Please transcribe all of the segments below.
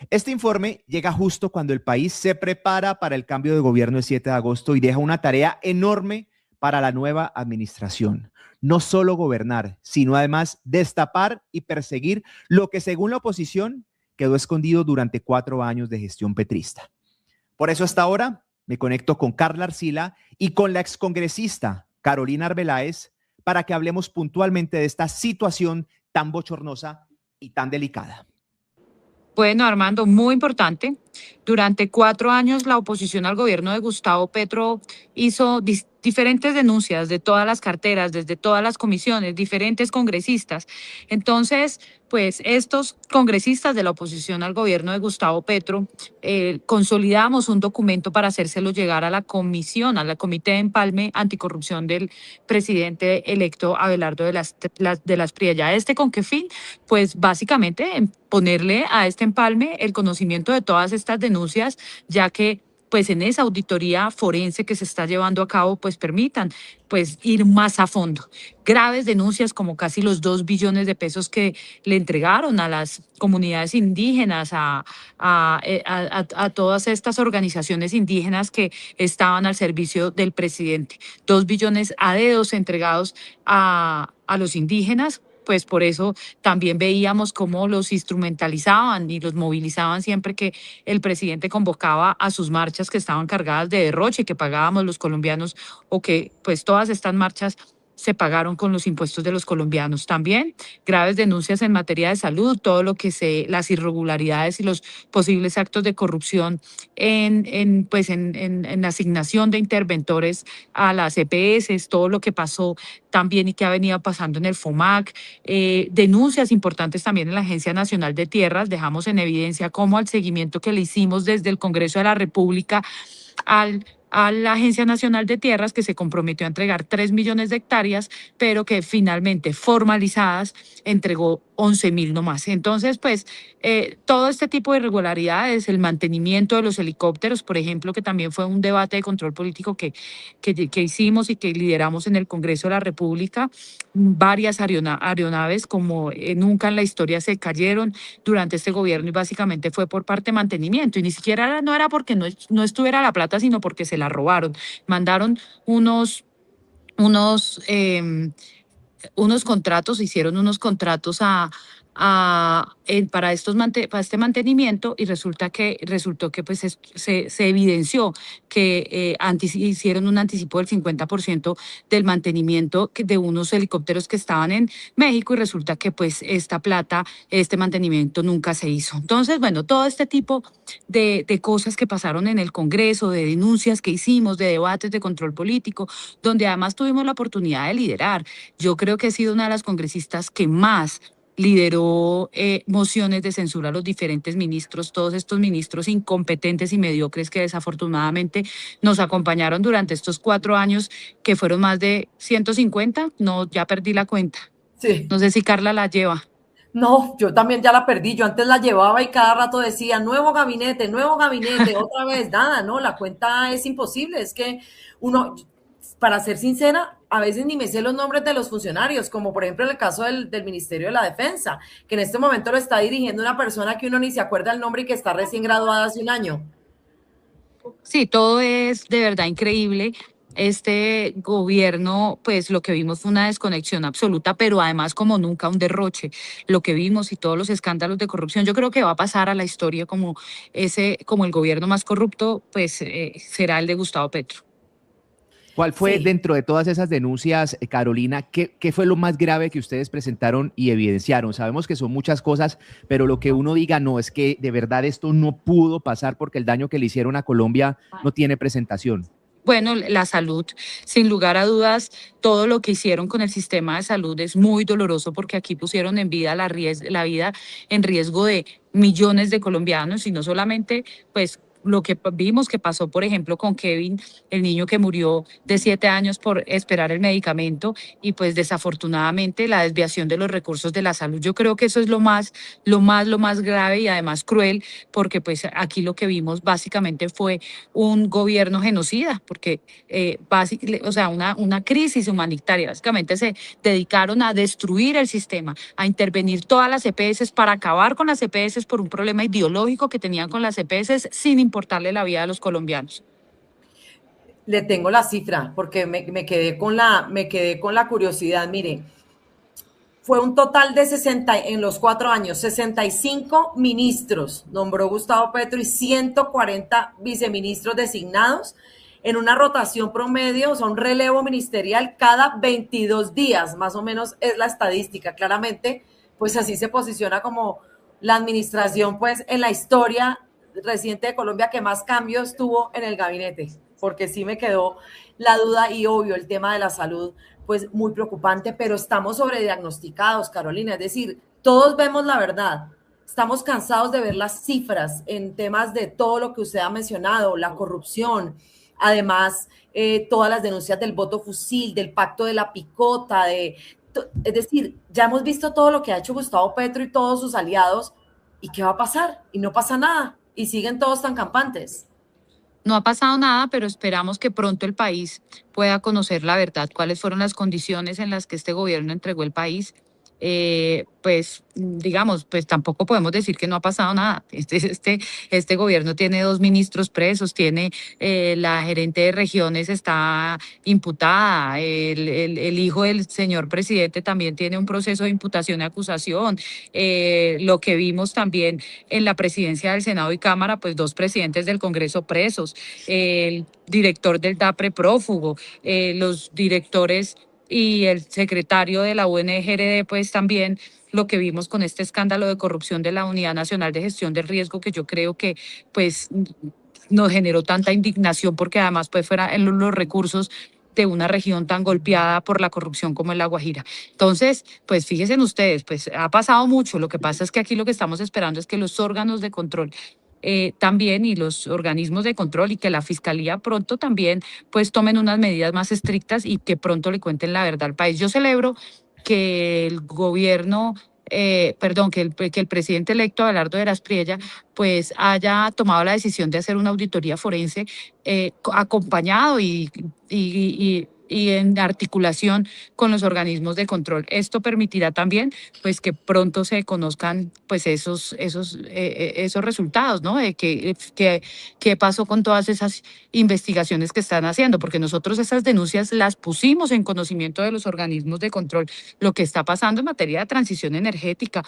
Este informe llega justo cuando el país se prepara para el cambio de gobierno el 7 de agosto y deja una tarea enorme para la nueva administración. No solo gobernar, sino además destapar y perseguir lo que según la oposición quedó escondido durante 4 años de gestión petrista. Por eso hasta ahora me conecto con Carla Arcila y con la excongresista Carolina Arbeláez para que hablemos puntualmente de esta situación tan bochornosa y tan delicada. Bueno, Armando, muy importante. Durante 4 años la oposición al gobierno de Gustavo Petro hizo diferentes denuncias de todas las carteras, desde todas las comisiones, diferentes congresistas. Entonces, pues estos congresistas de la oposición al gobierno de Gustavo Petro consolidamos un documento para hacérselo llegar a la comisión, a la Comité de Empalme Anticorrupción del presidente electo Abelardo de las Priella. ¿Con qué fin? Pues básicamente ponerle a este empalme el conocimiento de todas estas denuncias, ya que pues en esa auditoría forense que se está llevando a cabo, pues permitan pues ir más a fondo. Graves denuncias como casi los 2 billones de pesos que le entregaron a las comunidades indígenas, a todas estas organizaciones indígenas que estaban al servicio del presidente. 2 billones a dedos entregados a los indígenas. Pues por eso también veíamos cómo los instrumentalizaban y los movilizaban siempre que el presidente convocaba a sus marchas que estaban cargadas de derroche, que pagábamos los colombianos, o que pues todas estas marchas se pagaron con los impuestos de los colombianos. También graves denuncias en materia de salud, todo lo que las irregularidades y los posibles actos de corrupción en la asignación de interventores a las EPS, todo lo que pasó también y que ha venido pasando en el FOMAC, denuncias importantes también en la Agencia Nacional de Tierras. Dejamos en evidencia cómo al seguimiento que le hicimos desde el Congreso de la República a la Agencia Nacional de Tierras, que se comprometió a entregar 3 millones de hectáreas, pero que finalmente formalizadas entregó 11.000 nomás. Entonces, pues, todo este tipo de irregularidades, el mantenimiento de los helicópteros, por ejemplo, que también fue un debate de control político que hicimos y que lideramos en el Congreso de la República, varias aeronaves como nunca en la historia se cayeron durante este gobierno y básicamente fue por parte de mantenimiento y ni siquiera no era porque no estuviera la plata, sino porque se la robaron. Mandaron unos, eh, unos contratos, hicieron unos contratos para para este mantenimiento y resultó que pues se evidenció que hicieron un anticipo del 50% del mantenimiento de unos helicópteros que estaban en México y resulta que pues esta plata, este mantenimiento nunca se hizo. Entonces, bueno, todo este tipo de cosas que pasaron en el Congreso, de denuncias que hicimos, de debates de control político, donde además tuvimos la oportunidad de liderar. Yo creo que he sido una de las congresistas que más lideró mociones de censura a los diferentes ministros, todos estos ministros incompetentes y mediocres que desafortunadamente nos acompañaron durante estos 4 años, que fueron más de 150, no, ya perdí la cuenta. Sí. No sé si Carla la lleva. No, yo también ya la perdí. Yo antes la llevaba y cada rato decía, nuevo gabinete, otra vez, nada, no, la cuenta es imposible. Es que uno, para ser sincera, a veces ni me sé los nombres de los funcionarios, como por ejemplo en el caso del Ministerio de la Defensa, que en este momento lo está dirigiendo una persona que uno ni se acuerda el nombre y que está recién graduada hace un año. Sí, todo es de verdad increíble. Este gobierno, pues lo que vimos fue una desconexión absoluta, pero además como nunca un derroche. Lo que vimos y todos los escándalos de corrupción, yo creo que va a pasar a la historia como el gobierno más corrupto, pues será el de Gustavo Petro. ¿Cuál fue dentro de todas esas denuncias, Carolina, qué fue lo más grave que ustedes presentaron y evidenciaron? Sabemos que son muchas cosas, pero lo que uno diga, no, es que de verdad esto no pudo pasar porque el daño que le hicieron a Colombia no tiene presentación. Bueno, la salud, sin lugar a dudas, todo lo que hicieron con el sistema de salud es muy doloroso porque aquí pusieron en vida la vida en riesgo de millones de colombianos y no solamente pues lo que vimos que pasó, por ejemplo, con Kevin, el niño que murió de 7 años por esperar el medicamento y pues desafortunadamente la desviación de los recursos de la salud. Yo creo que eso es lo más grave y además cruel, porque pues aquí lo que vimos básicamente fue un gobierno genocida, porque o sea, una crisis humanitaria. Básicamente se dedicaron a destruir el sistema, a intervenir todas las EPS para acabar con las EPS por un problema ideológico que tenían con las EPS sin importarle la vida de los colombianos. Le tengo la cifra porque me quedé con la curiosidad. Mire, fue un total de 60 en los 4 años, 65 ministros nombró Gustavo Petro y 140 viceministros designados en una rotación promedio, o sea, un relevo ministerial cada 22 días, más o menos es la estadística. Claramente, pues así se posiciona como la administración, pues en la historia reciente de Colombia que más cambios tuvo en el gabinete, porque sí me quedó la duda y obvio el tema de la salud, pues muy preocupante, pero estamos sobrediagnosticados, Carolina, es decir, todos vemos la verdad. Estamos cansados de ver las cifras en temas de todo lo que usted ha mencionado, la corrupción, además todas las denuncias del voto fusil, del pacto de la picota, es decir, ya hemos visto todo lo que ha hecho Gustavo Petro y todos sus aliados, ¿y qué va a pasar? Y no pasa nada, y siguen todos tan campantes. No ha pasado nada, pero esperamos que pronto el país pueda conocer la verdad, cuáles fueron las condiciones en las que este gobierno entregó el país. Pues digamos, pues tampoco podemos decir que no ha pasado nada. Este gobierno tiene 2 ministros presos, tiene la gerente de regiones está imputada, el hijo del señor presidente también tiene un proceso de imputación y acusación. Lo que vimos también en la presidencia del Senado y Cámara, pues 2 presidentes del Congreso presos, el director del DAPRE prófugo, los directores y el secretario de la UNGRD, pues también lo que vimos con este escándalo de corrupción de la Unidad Nacional de Gestión del Riesgo, que yo creo que pues nos generó tanta indignación porque además pues fuera en los recursos de una región tan golpeada por la corrupción como es La Guajira. Entonces, pues fíjense ustedes, pues ha pasado mucho. Lo que pasa es que aquí lo que estamos esperando es que los órganos de control también y los organismos de control y que la fiscalía pronto también pues tomen unas medidas más estrictas y que pronto le cuenten la verdad al país. Yo celebro que el gobierno, que el presidente electo Abelardo Heras Priella pues haya tomado la decisión de hacer una auditoría forense acompañado y en articulación con los organismos de control. Esto permitirá también pues que pronto se conozcan pues esos resultados, ¿no? De qué pasó con todas esas investigaciones que están haciendo, porque nosotros esas denuncias las pusimos en conocimiento de los organismos de control. Lo que está pasando en materia de transición energética,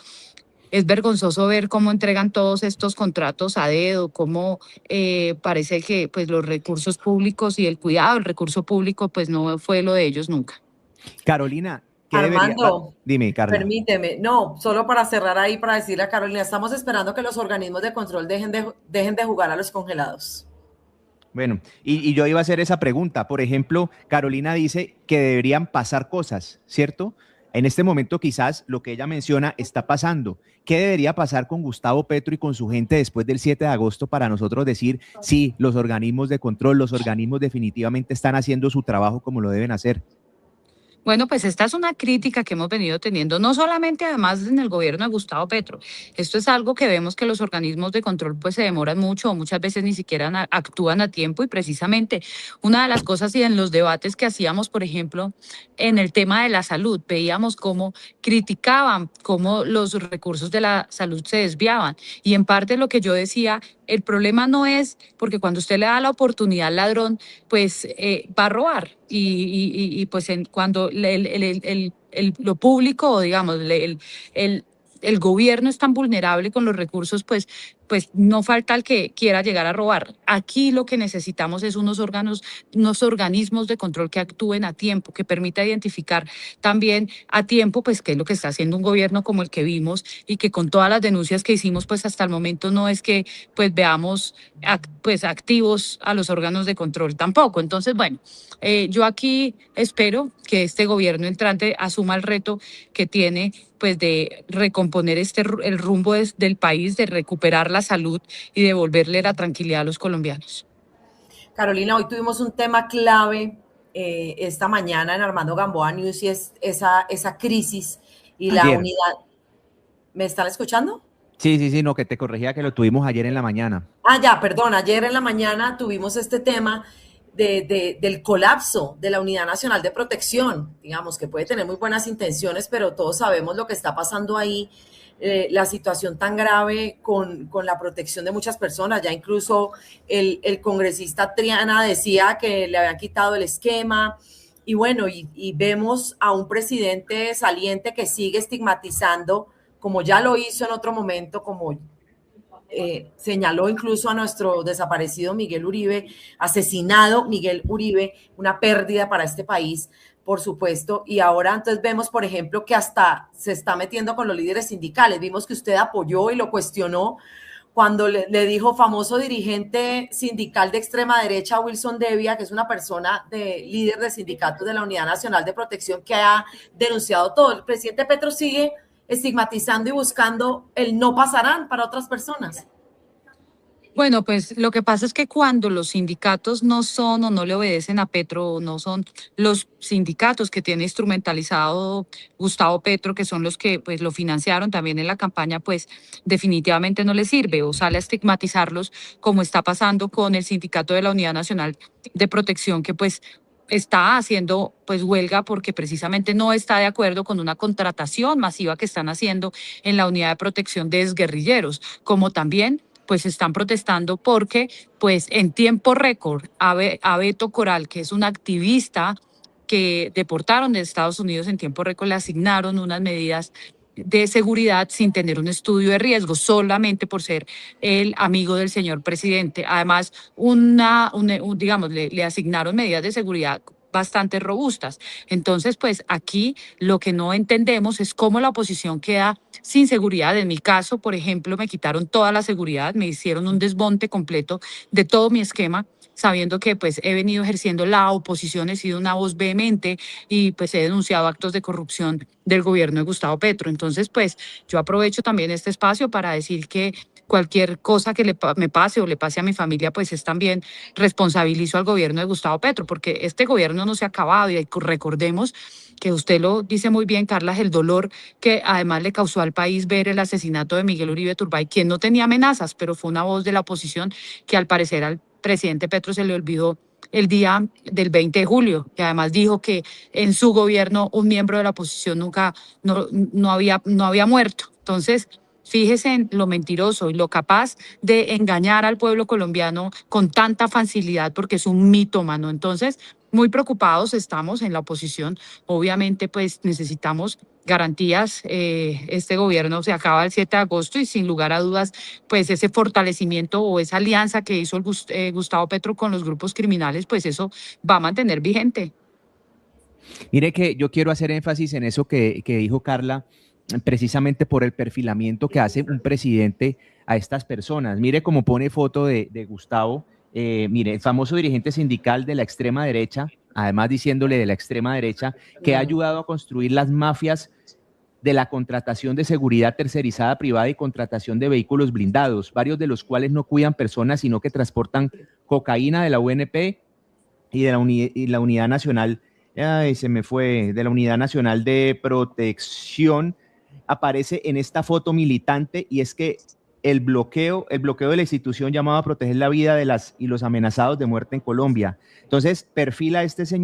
es vergonzoso ver cómo entregan todos estos contratos a dedo, cómo parece que pues, los recursos públicos y el cuidado del recurso público pues no fue lo de ellos nunca. Carolina, ¿qué Armando, Dime, Carla. permíteme, no, solo para cerrar ahí, para decirle a Carolina, estamos esperando que los organismos de control dejen de jugar a los congelados. Bueno, y yo iba a hacer esa pregunta. Por ejemplo, Carolina dice que deberían pasar cosas, ¿cierto? En este momento quizás lo que ella menciona está pasando. ¿Qué debería pasar con Gustavo Petro y con su gente después del 7 de agosto para nosotros decir, sí, los organismos de control, los organismos definitivamente están haciendo su trabajo como lo deben hacer? Bueno, pues esta es una crítica que hemos venido teniendo, no solamente además en el gobierno de Gustavo Petro. Esto es algo que vemos que los organismos de control pues se demoran mucho o muchas veces ni siquiera actúan a tiempo y precisamente una de las cosas y en los debates que hacíamos, por ejemplo, en el tema de la salud, veíamos cómo criticaban cómo los recursos de la salud se desviaban y en parte lo que yo decía, el problema no es porque cuando usted le da la oportunidad al ladrón, pues va a robar y pues cuando lo público o digamos el gobierno es tan vulnerable con los recursos, pues no falta el que quiera llegar a robar. Aquí lo que necesitamos es unos organismos de control que actúen a tiempo, que permita identificar también a tiempo, pues qué es lo que está haciendo un gobierno como el que vimos y que con todas las denuncias que hicimos, pues hasta el momento no es que pues veamos pues activos a los órganos de control tampoco. Entonces, bueno, yo aquí espero que este gobierno entrante asuma el reto que tiene pues de recomponer el rumbo del país, de recuperar la la salud y devolverle la tranquilidad a los colombianos. Carolina, hoy tuvimos un tema clave esta mañana en Armando Gamboa News y es esa crisis y la unidad. ¿Me están escuchando? Sí, no, que te corregía que lo tuvimos ayer en la mañana. Ya, perdón, ayer en la mañana tuvimos este tema del colapso de la Unidad Nacional de Protección, digamos, que puede tener muy buenas intenciones, pero todos sabemos lo que está pasando ahí, la situación tan grave con la protección de muchas personas. Ya incluso el congresista Triana decía que le habían quitado el esquema, y bueno, y vemos a un presidente saliente que sigue estigmatizando, como ya lo hizo en otro momento, como señaló incluso a nuestro desaparecido Miguel Uribe, asesinado Miguel Uribe, una pérdida para este país, por supuesto. Y ahora entonces vemos, por ejemplo, que hasta se está metiendo con los líderes sindicales. Vimos que usted apoyó y lo cuestionó cuando le dijo famoso dirigente sindical de extrema derecha, Wilson Devia, que es una persona líder de sindicatos de la Unidad Nacional de Protección, que ha denunciado todo. El presidente Petro sigue estigmatizando y buscando el no pasarán para otras personas. Bueno, pues lo que pasa es que cuando los sindicatos no son o no le obedecen a Petro, no son los sindicatos que tiene instrumentalizado Gustavo Petro, que son los que pues lo financiaron también en la campaña, pues definitivamente no le sirve o sale a estigmatizarlos, como está pasando con el sindicato de la Unidad Nacional de Protección, que pues está haciendo pues huelga porque precisamente no está de acuerdo con una contratación masiva que están haciendo en la Unidad de Protección de Exguerrilleros, como también pues están protestando porque pues en tiempo récord a Beto Coral, que es un activista que deportaron de Estados Unidos, en tiempo récord le asignaron unas medidas de seguridad sin tener un estudio de riesgo, solamente por ser el amigo del señor presidente. Además, digamos, le asignaron medidas de seguridad bastante robustas. Entonces, pues aquí lo que no entendemos es cómo la oposición queda sin seguridad. En mi caso, por ejemplo, me quitaron toda la seguridad, me hicieron un desmonte completo de todo mi esquema, sabiendo que pues he venido ejerciendo la oposición, he sido una voz vehemente y pues he denunciado actos de corrupción del gobierno de Gustavo Petro. Entonces, pues yo aprovecho también este espacio para decir que cualquier cosa que me pase o le pase a mi familia, pues es también responsabilizo al gobierno de Gustavo Petro, porque este gobierno no se ha acabado y recordemos que usted lo dice muy bien, Carla, el dolor que además le causó al país ver el asesinato de Miguel Uribe Turbay, quien no tenía amenazas, pero fue una voz de la oposición que al parecer al presidente Petro se le olvidó el día del 20 de julio, que además dijo que en su gobierno un miembro de la oposición no había muerto. Entonces, fíjese en lo mentiroso y lo capaz de engañar al pueblo colombiano con tanta facilidad, porque es un mitómano. Entonces, muy preocupados estamos en la oposición. Obviamente, pues necesitamos garantías. Este gobierno se acaba el 7 de agosto y sin lugar a dudas, pues ese fortalecimiento o esa alianza que hizo Gustavo Petro con los grupos criminales, pues eso va a mantener vigente. Mire que yo quiero hacer énfasis en eso que dijo Carla, precisamente por el perfilamiento que hace un presidente a estas personas. Mire cómo pone foto de Gustavo, mire, el famoso dirigente sindical de la extrema derecha, además diciéndole de la extrema derecha, que ha ayudado a construir las mafias de la contratación de seguridad tercerizada privada y contratación de vehículos blindados, varios de los cuales no cuidan personas, sino que transportan cocaína de la UNP y de la Unidad Nacional, de la Unidad Nacional de Protección. Aparece en esta foto militante, y es que el bloqueo de la institución llamado a proteger la vida de las y los amenazados de muerte en Colombia. Entonces, perfila a este señor